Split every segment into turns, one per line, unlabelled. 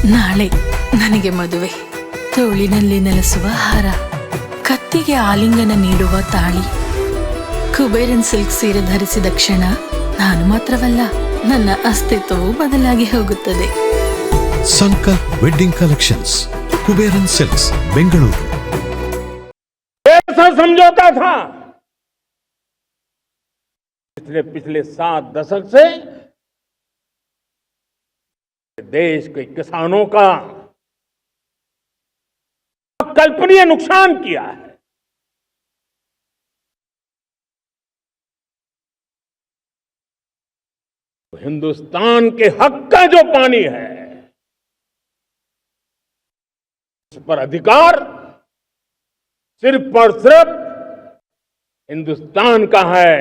ನಾಳೆ ನನಗೆ ಮದುವೆ. ತೋಳಿನಲ್ಲಿ ನೆಲೆಸುವ ಹಾರ, ಕತ್ತಿಗೆ ಆಲಿಂಗನ ನೀಡುವ ತಾಳಿ. ಕುಬೇರನ್ ಸಿಲ್ಕ್ ಸೀರೆ ಧರಿಸಿದ ಕ್ಷಣ ನಾನು ಮಾತ್ರವಲ್ಲ, ನನ್ನ ಅಸ್ತಿತ್ವವು ಬದಲಾಗಿ ಹೋಗುತ್ತದೆ.
Sankalp wedding collections, Kuberan silks, Bengaluru.
ऐसा समझौता था पिछले पिछले 7 दशक से देश के किसानों का अकल्पनीय नुकसान किया है। हिंदुस्तान के हक का जो पानी है, उस पर अधिकार सिर्फ और सिर्फ हिंदुस्तान का है,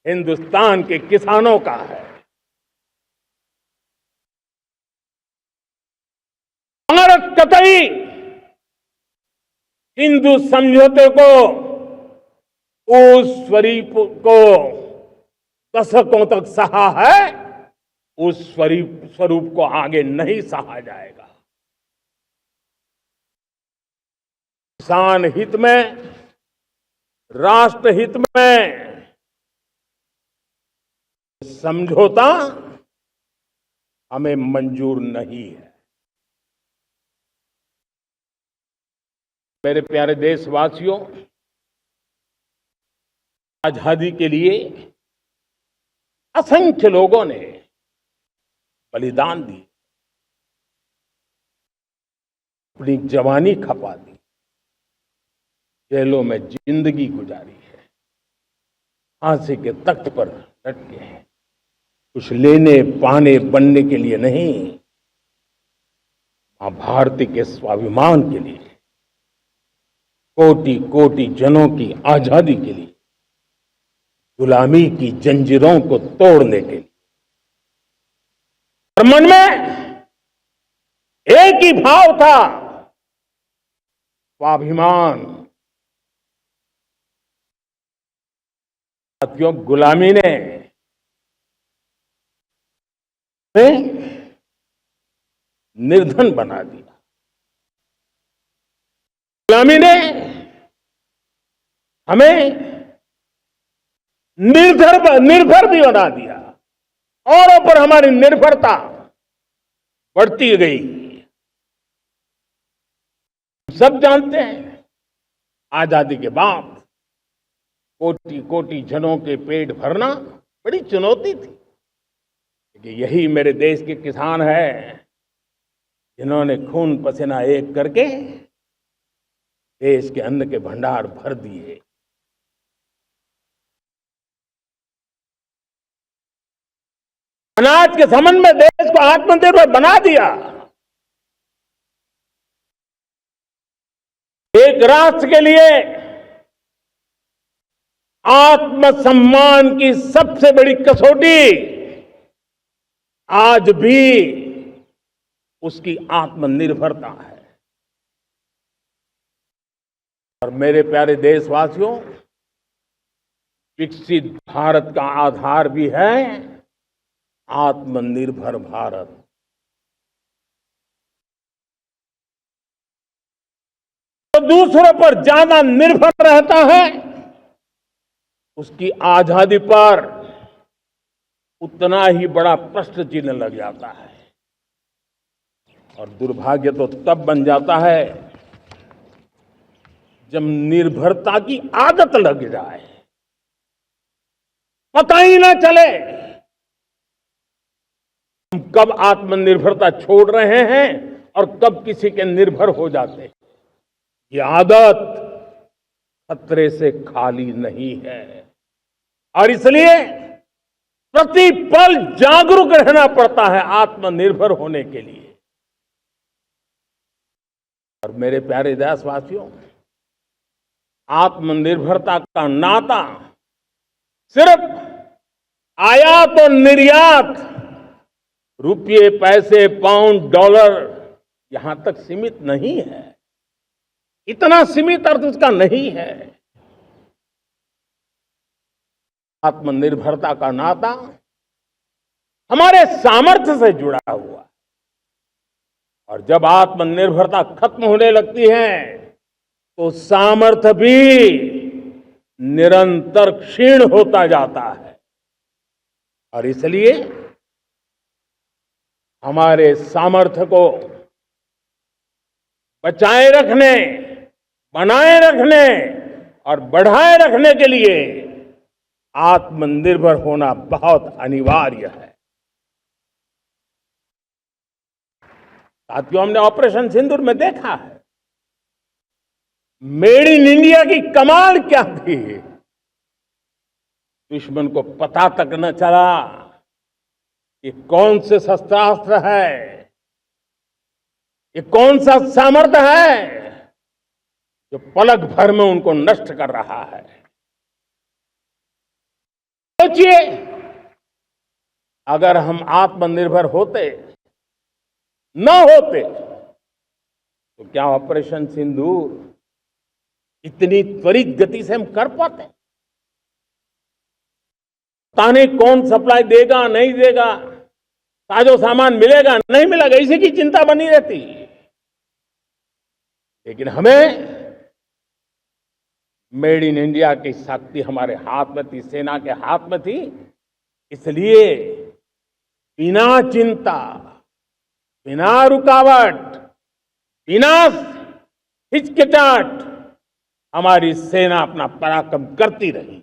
हिंदुस्तान के किसानों का है। भारत कतई हिंदू समझौते को, उस स्वरूप को दशकों तक सहा है, उस स्वरूप को आगे नहीं सहा जाएगा। किसान हित में, राष्ट्र हित में समझौता हमें मंजूर नहीं है। मेरे प्यारे देशवासियों, आजादी के लिए असंख्य लोगों ने बलिदान दी, अपनी जवानी खपा दी, जेलों में जिंदगी गुजारी है, फांसी के तख्त पर लटके हैं। कुछ लेने पाने बनने के लिए नहीं, मां भारती के स्वाभिमान के लिए, कोटि कोटि जनों की आजादी के लिए, गुलामी की जंजीरों को तोड़ने के लिए। और मन में एक ही भाव था, स्वाभिमान। साथियों, गुलामी ने निर्धन बना दिया, गुलामी ने हमें निर्भर भी बना दिया, औरों पर हमारी निर्भरता बढ़ती गई। सब जानते हैं, आजादी के बाद कोटि कोटि जनों के पेट भरना बड़ी चुनौती थी। कि यही मेरे देश के किसान हैं जिन्होंने खून पसीना एक करके देश के अन्न के भंडार भर दिए। अनाज के संबंध में देश को आत्मनिर्भर बना दिया। एक राष्ट्र के लिए आत्मसम्मान की सबसे बड़ी कसौटी आज भी उसकी आत्मनिर्भरता है। और मेरे प्यारे देशवासियों, विकसित भारत का आधार भी है आत्मनिर्भर भारत। जो दूसरों पर ज्यादा निर्भर रहता है, उसकी आजादी पर उतना ही बड़ा प्रश्न चिन्ह लग जाता है। और दुर्भाग्य तो तब बन जाता है जब निर्भरता की आदत लग जाए, पता ही ना चले हम कब आत्मनिर्भरता छोड़ रहे हैं और कब किसी के निर्भर हो जाते हैं। ये आदत खतरे से खाली नहीं है और इसलिए प्रति पल जागरूक रहना पड़ता है आत्मनिर्भर होने के लिए। और मेरे प्यारे देशवासियों, आत्मनिर्भरता का नाता सिर्फ आयात और निर्यात, रुपये, पैसे, पाउंड, डॉलर यहां तक सीमित नहीं है। इतना सीमित अर्थ उसका नहीं है। आत्मनिर्भरता का नाता हमारे सामर्थ्य से जुड़ा हुआ है। और जब आत्मनिर्भरता खत्म होने लगती है तो सामर्थ्य भी निरंतर क्षीण होता जाता है। और इसलिए हमारे सामर्थ्य को बचाए रखने, बनाए रखने और बढ़ाए रखने के लिए आत्मनिर्भर होना बहुत अनिवार्य है। साथियों, हमने ऑपरेशन सिंदूर में देखा है मेड इन इंडिया की कमाल क्या थी। दुश्मन को पता तक न चला कि कौन से शस्त्रास्त्र है, ये कौन सा सामर्थ्य है जो पलक भर में उनको नष्ट कर रहा है। सोचिए, अगर हम आत्मनिर्भर होते न होते तो क्या ऑपरेशन सिंदूर इतनी त्वरित गति से हम कर पाते? पता नहीं कौन सप्लाई देगा नहीं देगा, साजो सामान मिलेगा नहीं मिलेगा, इसी की चिंता बनी रहती। लेकिन हमें मेड इन इंडिया की शक्ति हमारे हाथ में थी, सेना के हाथ में थी। इसलिए बिना चिंता, बिना रुकावट, बिना हिचकिचाहट हमारी सेना अपना पराक्रम करती रही।